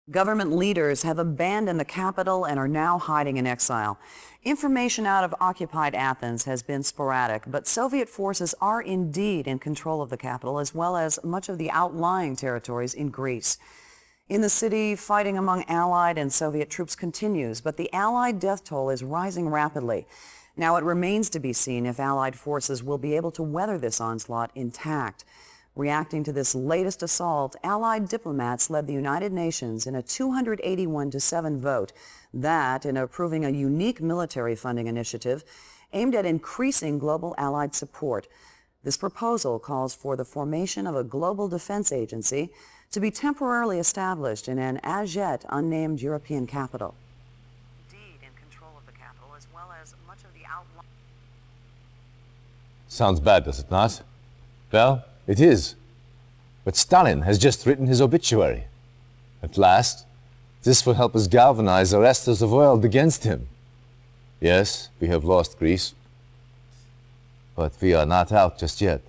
Government leaders have abandoned the capital and are now hiding in exile. Information out of occupied Athens has been sporadic, but Soviet forces are indeed in control of the capital as well as much of the outlying territories in Greece. In the city, fighting among Allied and Soviet troops continues, but the Allied death toll is rising rapidly. Now it remains to be seen if Allied forces will be able to weather this onslaught intact. Reacting to this latest assault, Allied diplomats led the United Nations in a 281-7 vote that, in approving a unique military funding initiative aimed at increasing global Allied support. This proposal calls for the formation of a global defense agency to be temporarily established in an as yet unnamed European capital. Indeed, in control of the capital as well as much of the outlying... Sounds bad, does it not? Well, it is. But Stalin has just written his obituary. At last, this will help us galvanize the rest of the world against him. Yes, we have lost Greece. But we are not out just yet.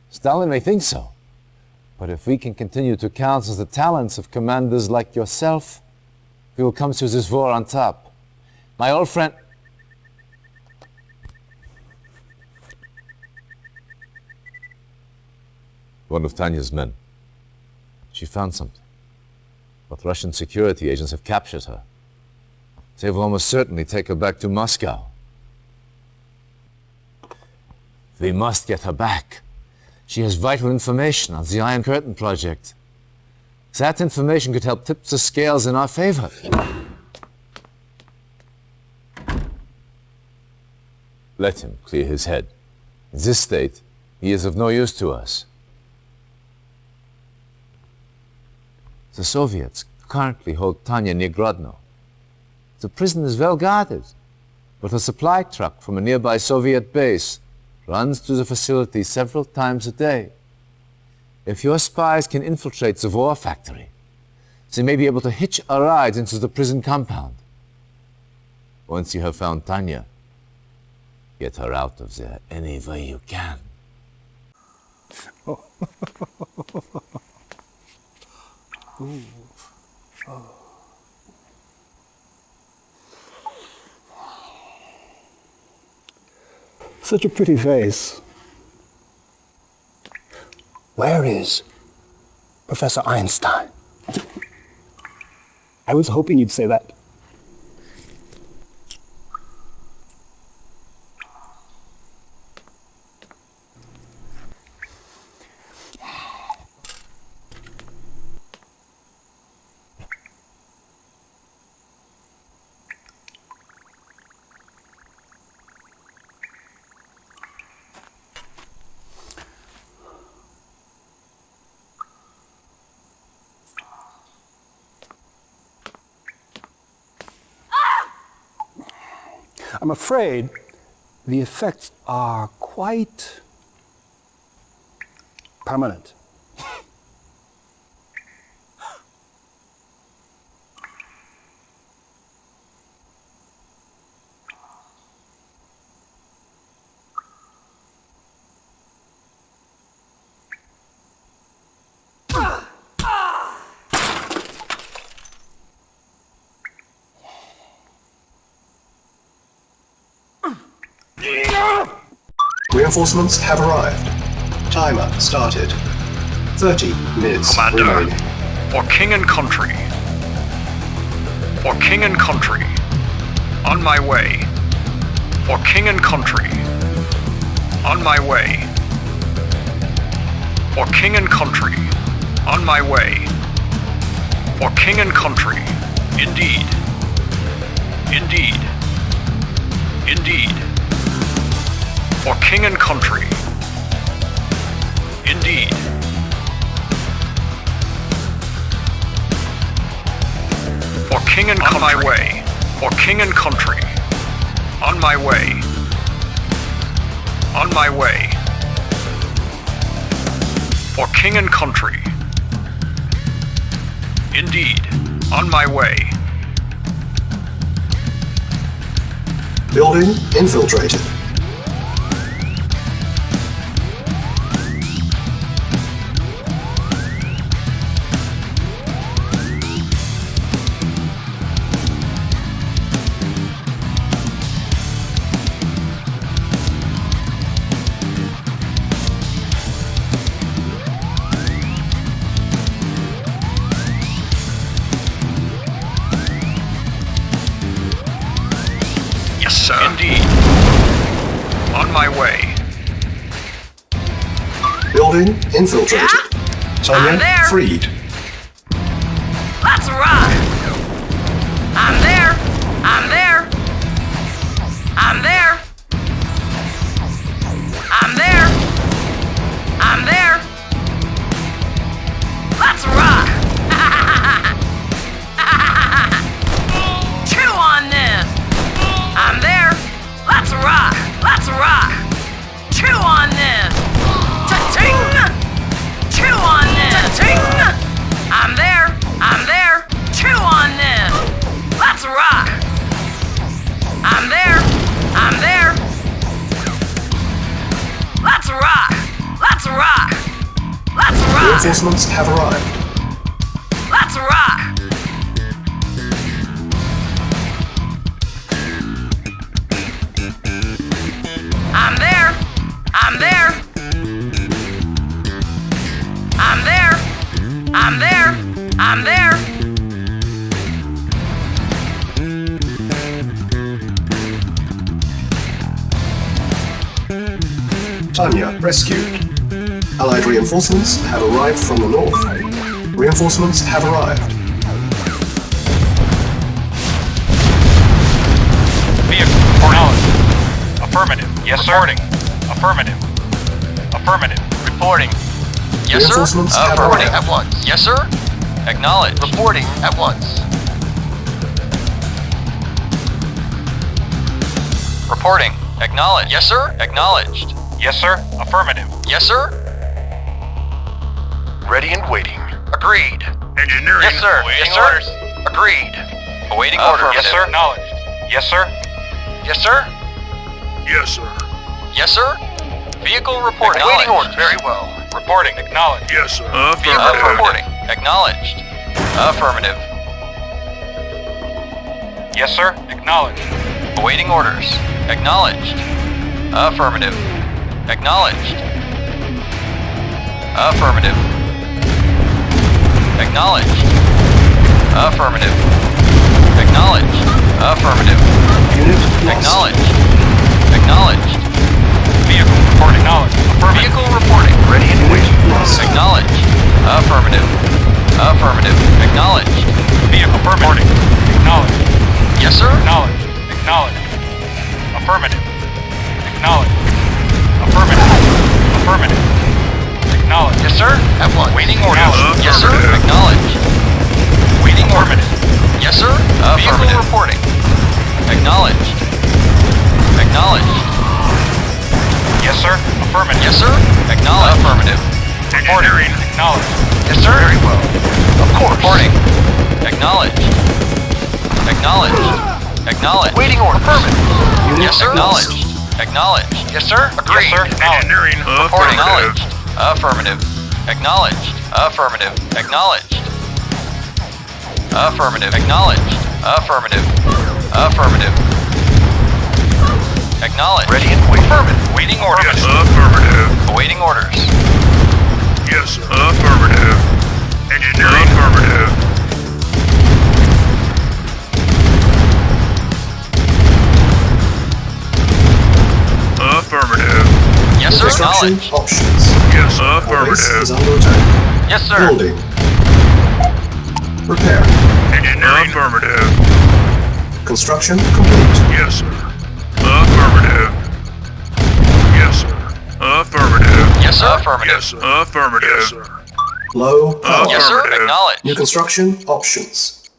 Stalin may think so. But if we can continue to counsel the talents of commanders like yourself, we will come through this war on top. My old friend... One of Tanya's men. She found something. But Russian security agents have captured her. They will almost certainly take her back to Moscow. We must get her back. She has vital information on the Iron Curtain project. That information could help tip the scales in our favor. Let him clear his head. In this state, he is of no use to us. The Soviets currently hold Tanya near Grodno. The prison is well guarded, but a supply truck from a nearby Soviet base runs through the facility several times a day. If your spies can infiltrate the war factory, they may be able to hitch a ride into the prison compound. Once you have found Tanya, get her out of there any way you can. Oh. Ooh. Oh. Such a pretty face. Where is Professor Einstein? I was hoping you'd say that. I'm afraid the effects are quite permanent. Reinforcements have arrived. Timer started. 30 minutes remaining. For king and country. For king and country. On my way. For king and country. On my way. For king and country. On my way. For king and country. Indeed. Indeed. Indeed. For king and country. Indeed. For king and country. On my way. For king and country. On my way. On my way. For king and country. Indeed. On my way. Building infiltrated. On my way. Building infiltrated. I'm there. Tanya freed. Let's rock! I'm there! I'm there! I'm there! I'm there! I'm there! Let's rock! Chew on this! I'm there! Let's rock! Let's rock! Chew on this! Cha-ching! Chew on this! Cha-ching! I'm there! I'm there! Chew on this! Let's rock! I'm there! I'm there! Let's rock! Let's rock! Let's rock! Reinforcements have arrived. Let's rock! I'm there! I'm there! I'm there! I'm there! I'm there! Tanya rescued. Allied reinforcements have arrived from the north. Reinforcements have arrived. Vehicle reporting. Affirmative. Yes, sir. Reporting. Affirmative. Affirmative. Reporting. Yes, sir. Reinforcements have Reporting arrived. at once. Yes, sir. Acknowledged. Reporting at once. Reporting. Acknowledged. Yes, sir. Acknowledged. Yes, sir. Affirmative. Yes, sir. Ready and waiting. Agreed. Engineering. Yes, sir. Awaiting Yes, sir. orders. Agreed. Awaiting orders. Yes, sir. Acknowledged. Yes, sir. Yes, sir. Yes, sir. Yes, sir. Vehicle reporting. Awaiting Acknowledged. orders. Very well. Reporting. Acknowledged. Yes, sir. Vehicle reporting. Acknowledged. Affirmative. Yes, sir. Acknowledged. Awaiting orders. Acknowledged. Affirmative. Acknowledged. Affirmative. Acknowledged. Affirmative. Acknowledged. Affirmative. Unit lost. Acknowledged. Acknowledged. Vehicle reporting. Acknowledged. Affirmative. Vehicle reporting. Ready and waiting. Lost. Acknowledged. Affirmative. Affirmative. Acknowledged. Vehicle reporting. Acknowledged. Yes, sir. Acknowledged. Acknowledged. Affirmative. Acknowledged. Affirmative. Affirmative. Acknowledged. Yes, sir. At once. Waiting orders. Yes, sir. Acknowledged. Waiting orders. Affirmative. Yes, sir. Affirmative. Vehicle reporting. Acknowledged. Acknowledged. Yes, sir. Affirmative. Yes, sir. Acknowledged. Affirmative. Engineering. Acknowledged. Yes, sir. Very well. Of course. Reporting. Acknowledged. Acknowledged. Acknowledged. Waiting order. Affirmative. Yes, sir. lost. Acknowledged. Acknowledged. Yes, sir. Agreed. Yes, sir. Engineering. Reporting. Acknowledged. Affirmative. Acknowledged. Affirmative. Acknowledged. Affirmative. Acknowledged. Affirmative. Affirmative. Acknowledged. Ready and waiting. Affirmative. Waiting orders. Yes, affirmative. Awaiting orders. Yes, sir. Affirmative. Engineering. Affirmative. Affirmative. Yes, sir. Construction Acknowledged. options. Yes, Our base is affirmative. under attack. Yes, sir. Building. Repair. Engineering. Affirmative. Construction complete. Yes, sir. Affirmative. Yes, sir. Affirmative. Yes, sir. Affirmative. Yes, sir. Affirmative. Yes, sir. Low power. Yes, sir. Affirmative. Acknowledged. New construction options.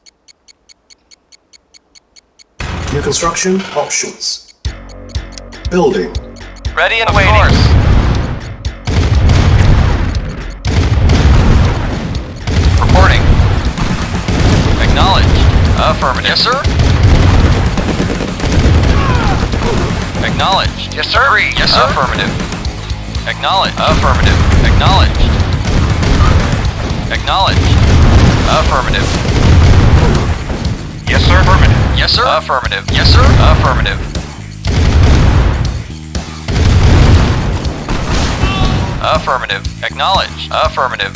New construction options. Building. Ready and waiting. Reporting. Acknowledged. Affirmative. Yes, sir. Acknowledged. Yes, sir. Agreed. Yes, sir. Affirmative. Acknowledged. Affirmative. Acknowledged. Acknowledged. Affirmative. Yes, sir. Affirmative. Yes, sir. Affirmative. Yes, sir. Affirmative. Affirmative. Acknowledged. Affirmative.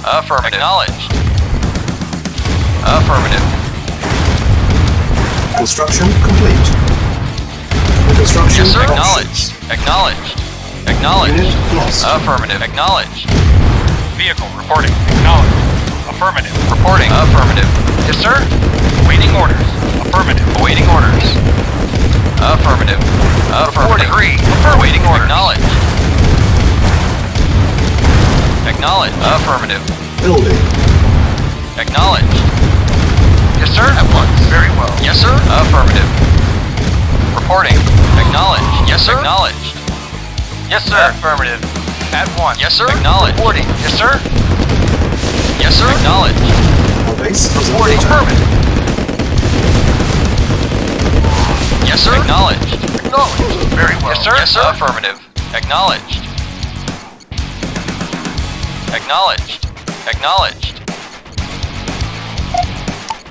Affirmative. Acknowledged. Affirmative. Construction complete. construction Yes, sir. options. Acknowledged. Acknowledged. Unit lost. Affirmative. Acknowledged. Vehicle reporting. Acknowledged. Affirmative. Reporting. Affirmative. Yes, sir. Awaiting orders. Affirmative. Awaiting orders. Affirmative. Affirmative. Agree. Awaiting orders. Acknowledged. Acknowledged. Affirmative. Building. Acknowledged. Yes, sir. At once. Very well. Yes, sir. Affirmative. Reporting. Acknowledged. Yes, sir. Acknowledged. Yes, sir. Affirmative. At once. Yes, sir. Acknowledged. Reporting. Yes, sir. Yes, sir. Acknowledged. Our base is under Reporting. attack. Affirmative. Yes, sir. Acknowledged. Acknowledged. Very well. Yes, sir. Yes, sir. Affirmative. Acknowledged. Acknowledged. Acknowledged.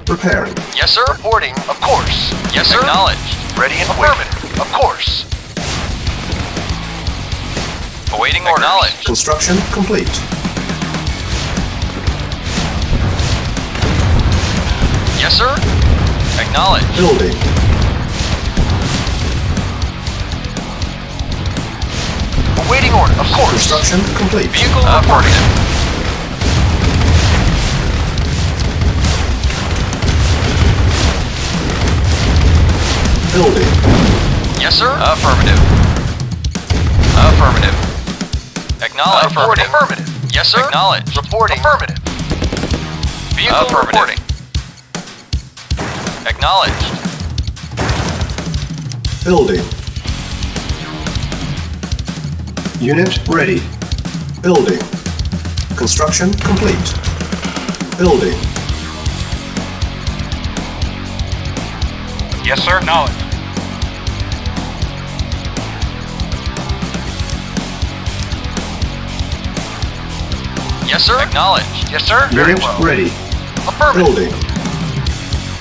Repairing. Yes, sir. Reporting. Of course. Yes, sir. Acknowledged. Ready and affirmative. Of course. Awaiting orders. Acknowledged. Construction complete. Yes, sir. Acknowledged. Building. Awaiting order. Of course. Construction complete. Vehicle affirmative. Building. Yes, sir. Affirmative. Affirmative. Acknowledged. Reporting. Affirmative. Yes, sir. Acknowledged. Reporting. Affirmative. Vehicle Affirmative. reporting. Acknowledged. Building. Unit ready. Building. Construction complete. Building. Yes, sir. Acknowledged. Yes, sir. Acknowledged. Yes, sir. Very Unit well. ready. Affirmative. Building.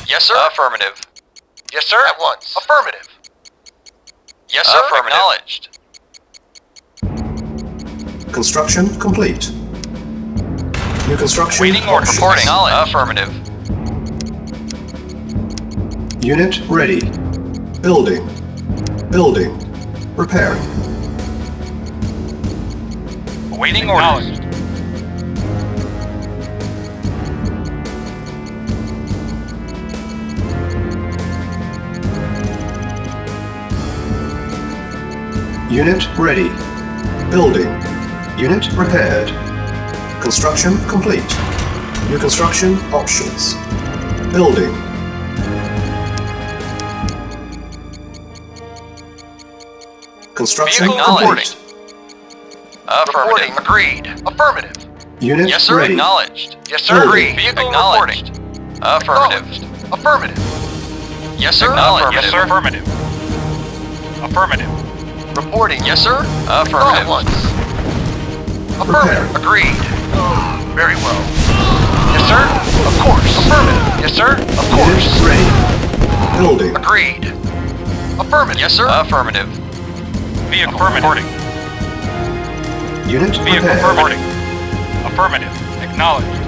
Yes, sir. Affirmative. Yes, sir. At once. Affirmative. Yes, sir. Acknowledged. Construction complete. New construction Waiting order. options. Reporting. Affirmative. Unit ready. Building. Building. Repairing. Awaiting orders. Unit ready. Building. Unit repaired. Construction complete. New construction options. Building. Construction Vehicle complete. Affirmative. Reporting. Agreed. Affirmative. Unit Yes, sir. ready. Acknowledged. Yes, sir. Building. Agreed. Vehicle Acknowledged. reporting. Affirmative. Acknowledged. Affirmative. Yes, sir. Acknowledged. Affirmative. Yes, sir. Affirmative. Affirmative. Reporting. Yes, sir. At Affirmative. once. Affirmative. Repair. Agreed. Very well. Yes, sir. Of course. Affirmative. Yes, sir. Of Unit course. ready. Building. Agreed. Affirmative. Yes, sir. Affirmative. Vehicle reporting. Unit Vehicle repaired. reporting. Affirmative. Acknowledged.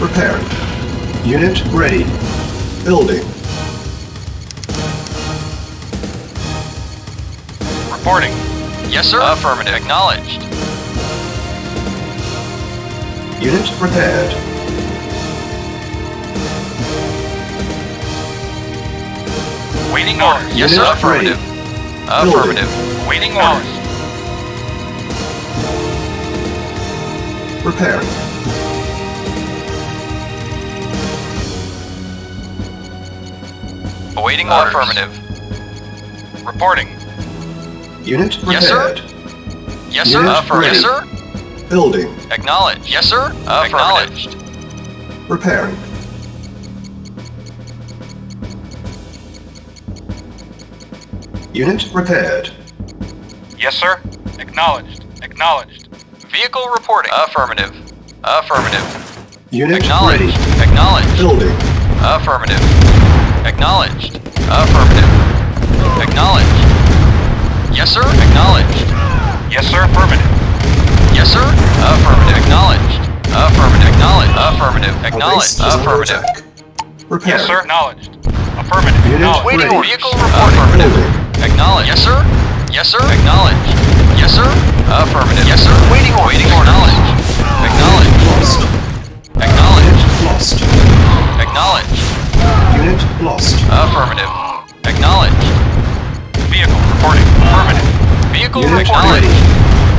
Repairing. Unit ready. Building. Reporting. Yes, sir. Affirmative. Acknowledged. Unit repaired. Waiting orders. Yes, sir. Unit Affirmative. ready. Affirmative. Waiting orders. Repairing. Awaiting orders. Affirmative. Reporting. Unit repaired. Yes, sir. Yes, sir. Unit Affirmative. Yes, ready. sir. Building. Acknowledged. Yes, sir. Acknowledged. Repairing. Unit repaired. Yes, sir. Acknowledged. Acknowledged. Vehicle reporting. Affirmative. Affirmative. Unit Acknowledged. ready. Acknowledged. Building. Affirmative. Acknowledged. Affirmative. Acknowledged. Yes, sir. Acknowledged. Yes, sir. Affirmative. Yes, sir. Affirmative. Acknowledged. Affirmative. Acknowledged. Affirmative. Our base Acknowledged. is under Affirmative. attack. Repairing. Yes, sir. Acknowledged. Affirmative. Unit Acknowledged. ready. Waiting orders. Vehicle reporting. Affirmative. Building. Acknowledged. Yes, sir. Yes, sir. Acknowledged. Yes, sir. Affirmative. Yes, sir. Waiting orders. Waiting orders. Acknowledged. Lost. Acknowledged. Unit lost. Acknowledged. Unit lost. Affirmative. Acknowledged. Vehicle reporting. Affirmative. Vehicle Unit acknowledged. ready.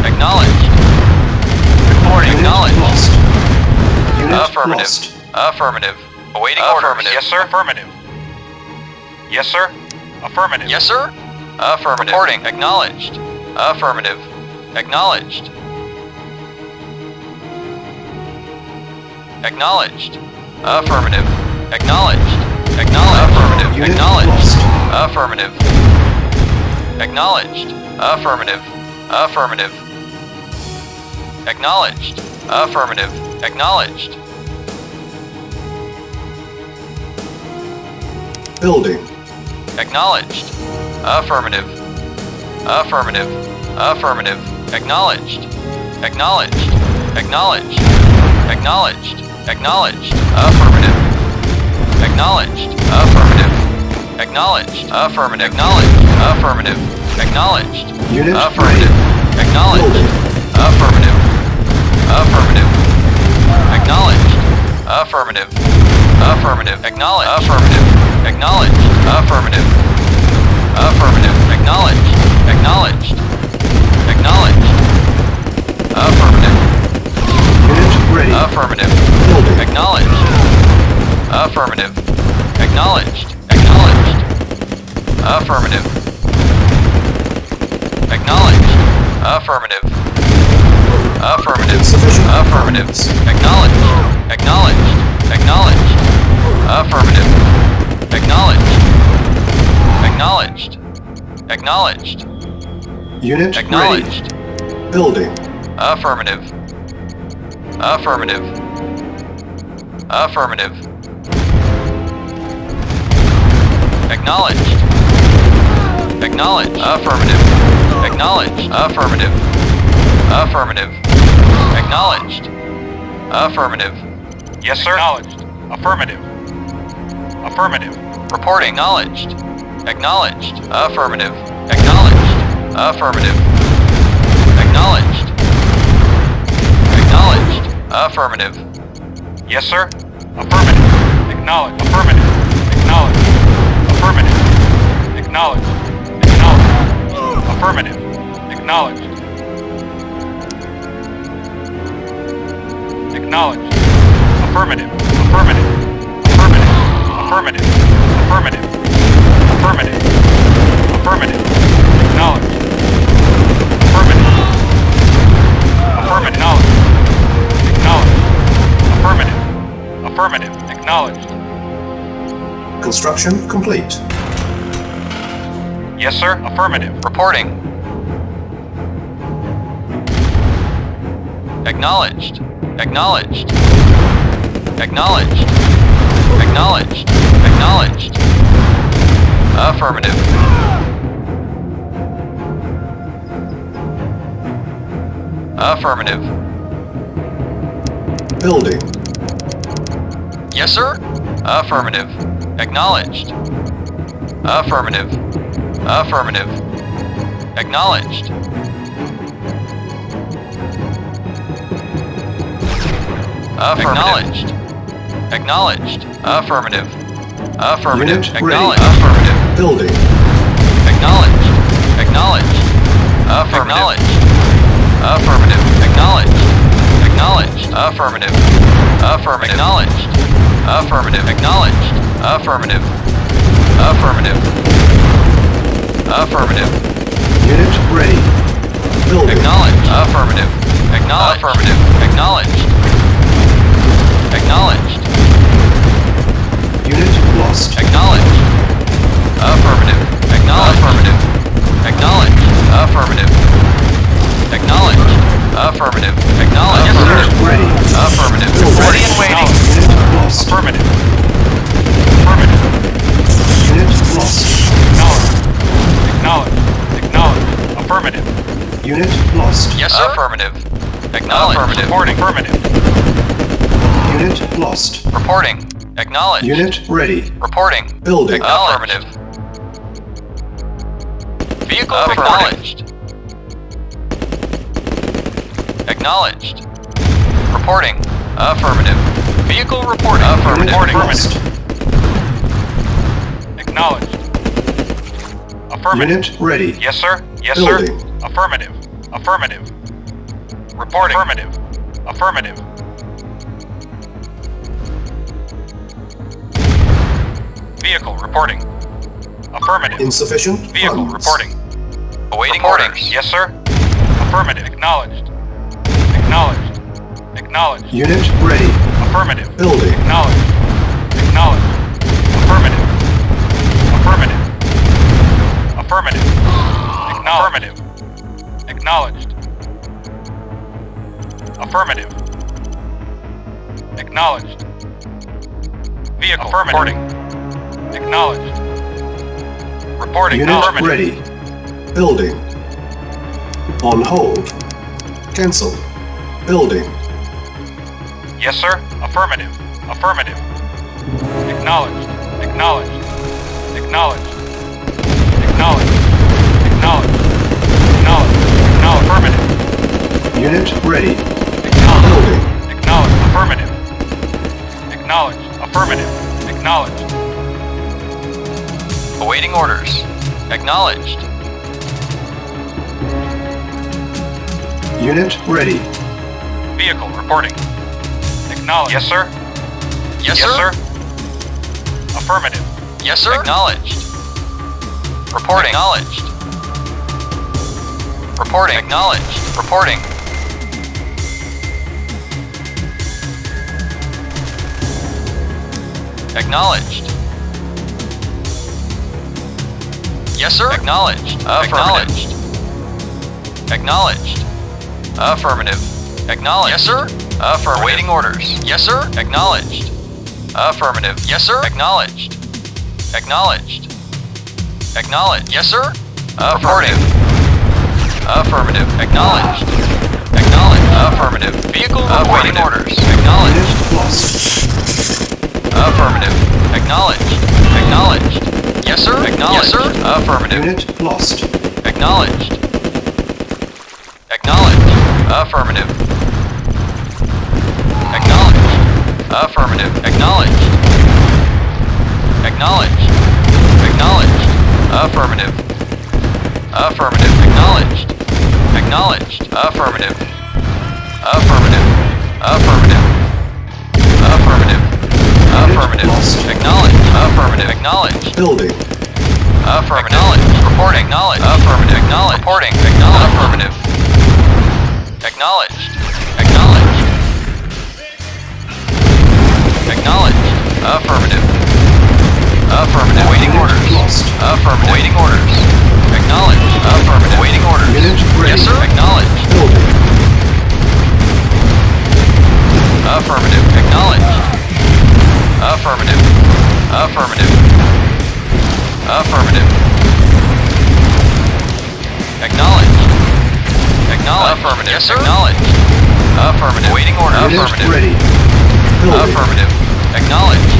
Acknowledged. Reporting. Unit Acknowledged. lost. Unit Affirmative. lost. Affirmative. Awaiting Affirmative. orders. Yes, sir. Affirmative. Yes, sir. Affirmative. Yes, sir. Affirmative. Reporting. Acknowledged. Affirmative. Acknowledged. Acknowledged. Affirmative. Acknowledged. Acknowledged. Affirmative. Unit Acknowledged. lost. Affirmative. Acknowledged. Affirmative. Affirmative. Acknowledged. Affirmative. Acknowledged. Building. Acknowledged. Affirmative. Affirmative. Affirmative. Acknowledged. Acknowledged. Acknowledged. Acknowledged. Acknowledged. Affirmative. Acknowledged. Affirmative. Acknowledged. Affirmative. Acknowledged. Affirmative. Acknowledged. Unit Affirmative. ready. Acknowledged. Building. Affirmative. Affirmative. Acknowledged. Affirmative. Affirmative. Acknowledged. Affirmative. Acknowledged. Affirmative. Affirmative. Acknowledged. Acknowledged. Acknowledged. Affirmative. Unit ready. Affirmative. Building. Acknowledged. Affirmative. Acknowledged. Acknowledged. Affirmative. Acknowledged. Affirmative. Affirmative. Insufficient Affirmative. funds. Acknowledged. Acknowledged. Acknowledged. Affirmative. Acknowledged. Acknowledged. Acknowledged. Unit Acknowledged. ready. Building. Affirmative. Affirmative. Affirmative. Acknowledged. Acknowledged. Affirmative. Acknowledged. Affirmative. Affirmative. Acknowledged. Affirmative. Yes, sir. Acknowledged. Affirmative. Affirmative. Reporting. Acknowledged. Acknowledged. Affirmative. Acknowledged. Affirmative. Acknowledged. Acknowledged. Affirmative. Yes, sir. Affirmative. Acknowledged. Affirmative. Acknowledged. Affirmative. Acknowledged. Acknowledged. Affirmative. Acknowledged. Acknowledged. Affirmative. Affirmative. Affirmative. Affirmative. Affirmative. Affirmative. Affirmative. Acknowledged. Affirmative. Affirmative. Acknowledged. Affirmative. Affirmative. Acknowledged. Construction complete. Yes, sir. Affirmative. Reporting. Acknowledged. Acknowledged. Acknowledged. Acknowledged. Acknowledged. Affirmative. Affirmative. Building. Yes, sir. Affirmative. Acknowledged. Affirmative. Affirmative. Acknowledged. Acknowledged. Acknowledged. Affirmative. Affirmative. Unit Acknowledged. ready. Affirmative. Building. Acknowledged. Acknowledged. Affirmative. Affirmative. Acknowledged. Acknowledged. Affirmative. Affirmative. Acknowledged. Affirmative. Acknowledged. Affirmative. Affirmative. Affirmative. Unit ready. Building. Acknowledged. Affirmative. Acknowledged. Affirmative. Acknowledged. Acknowledged. Unit lost. Acknowledged. Affirmative. Acknowledged. Affirmative. Acknowledged. Affirmative. Acknowledged. Affirmative. Acknowledged. Yes, Unit sir. ready. Affirmative. Building. Ready and waiting. Unit lost. Affirmative. Affirmative. Unit lost. Acknowledged. Acknowledged. Acknowledged. Affirmative. Unit lost. Yes, sir. Affirmative. Acknowledged. Reporting. Affirmative. Unit lost. Reporting. Acknowledged. Unit ready. Reporting. Building. Affirmative. Vehicle acknowledged. Acknowledged. Reporting. Affirmative. Vehicle reporting. Affirmative. Unit lost. Acknowledged. Affirmative. Unit ready. Yes, sir. Yes, Building. sir. Affirmative. Affirmative. Reporting. Affirmative. Affirmative. Vehicle reporting. Affirmative. Insufficient Vehicle funds. reporting. Awaiting Reporting. orders. Yes, sir. Affirmative. Acknowledged. Acknowledged. Acknowledged. Unit ready. Affirmative. Building. Acknowledged. Acknowledged. Affirmative. Affirmative. Affirmative. Affirmative. Acknowledged. Affirmative. Acknowledged. Vehicle reporting. Acknowledged. Reporting. Unit Affirmative. ready. Building. On hold. Cancel. Building. Yes, sir. Affirmative. Affirmative. Acknowledged. Acknowledged. Acknowledged. Acknowledged. Acknowledged. Acknowledged. Acknowledged. Affirmative. Unit ready. Acknowledged. Building. Acknowledged. Affirmative. Acknowledged. Affirmative. Acknowledged. Awaiting orders. Acknowledged. Unit ready. Vehicle reporting. Acknowledged. Yes, sir. Yes, Yes, sir. sir. Affirmative. Yes, sir. Acknowledged. Reporting. Acknowledged. Reporting. Acknowledged. Reporting. Acknowledged. Yes, sir. Acknowledged. Acknowledged. Acknowledged. Affirmative. Acknowledged. Yes, sir. Affirmative. Awaiting orders. Yes, sir. Acknowledged. Affirmative. Yes, sir. Acknowledged. Acknowledged. Acknowledged. Yes, sir. Affirmative. Affirmative. Acknowledged. Acknowledged. Affirmative. Vehicle awaiting orders. Acknowledged. Unit lost. Affirmative. Acknowledged. Acknowledged. Yes, sir. Acknowledged. Yes, sir. Affirmative. Unit lost. Acknowledged. Acknowledged. Affirmative. Acknowledged. Affirmative. Acknowledged. Acknowledged. Acknowledged. Affirmative. Affirmative. Acknowledged. Acknowledged. Affirmative. Affirmative. Affirmative. Affirmative. Affirmative. Acknowledged. Affirmative. Acknowledged. Building. Affirmative. Acknowledged. Reporting. Acknowledged. Affirmative. Acknowledged. Reporting. Acknowledged. Affirmative. Acknowledged. Acknowledged. Acknowledged. Affirmative. Affirmative. Waiting orders. Lost. Affirmative. Waiting orders. Acknowledged. Affirmative. Waiting orders. Unit ready. Yes, sir. Acknowledged. Building. Affirmative. Acknowledged. Affirmative. Affirmative. Affirmative. Acknowledged. Acknowledged. Affirmative. Yes, sir. Acknowledged. Affirmative. Waiting order. Unit Affirmative. ready. Building. Affirmative. Acknowledged.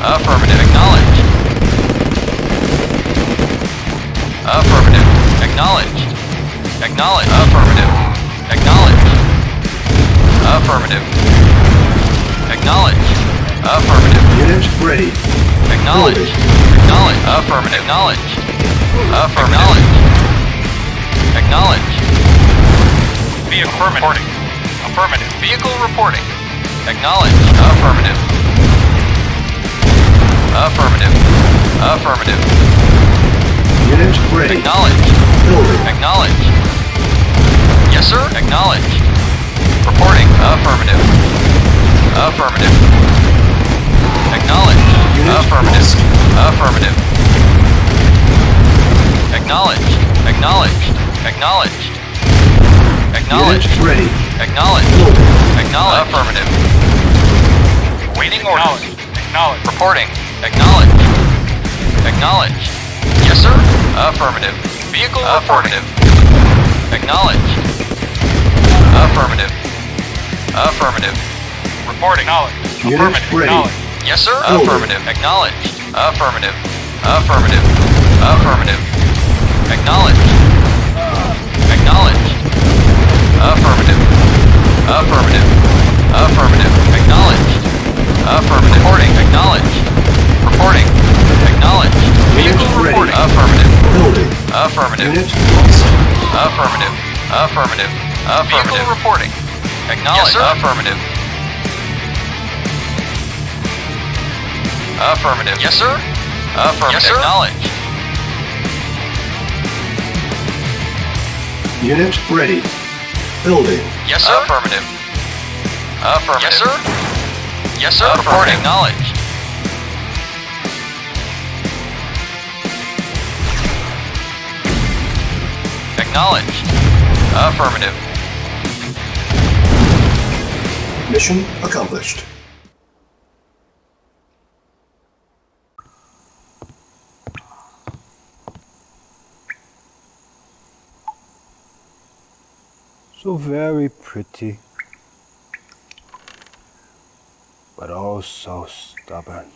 Affirmative. Acknowledged. Affirmative. Acknowledged. Acknowledged. Affirmative. Acknowledged. Affirmative. Acknowledged. Affirmative. Unit ready. Acknowledged. Acknowledged. Affirmative. Acknowledged. Affirmative. Acknowledged. Vehicle reporting. Affirmative. Vehicle reporting. Acknowledged. Affirmative. Affirmative. Affirmative. Unit ready. Acknowledged. Building. Acknowledged. Yes, sir. Acknowledged. Reporting. Affirmative. Affirmative. Acknowledged. Unit Affirmative. lost. Affirmative. Acknowledged. Acknowledged. Acknowledged. Acknowledged. Unit ready. Acknowledged. Building. Acknowledged. Affirmative. Waiting orders. Acknowledged. Reporting. Acknowledged. Acknowledged. Yes, sir. Affirmative. Vehicle affirmative. Acknowledged. Affirmative. Affirmative. Reporting. Knowledge. Unit Affirmative. ready. Knowledge. Yes, sir. Building. Affirmative. Acknowledged. Affirmative. Affirmative. Affirmative. Acknowledged. Acknowledged. Affirmative. Affirmative. Affirmative. Acknowledged. Affirmative. Reporting. Acknowledged. Reporting. Acknowledged. Vehicle Ready. reporting. Affirmative. Building. Affirmative. Unit lost. Affirmative. Affirmative. Affirmative. Vehicle reporting. Acknowledged. Yes, sir. Affirmative. Affirmative. Yes, sir. Affirmative. Yes, sir. Acknowledged. Unit ready. Building. Yes, sir. Affirmative. Affirmative. Yes, sir. Yes, sir. Reporting. Acknowledged. Acknowledged. Affirmative. Mission accomplished. So very pretty, but oh so stubborn.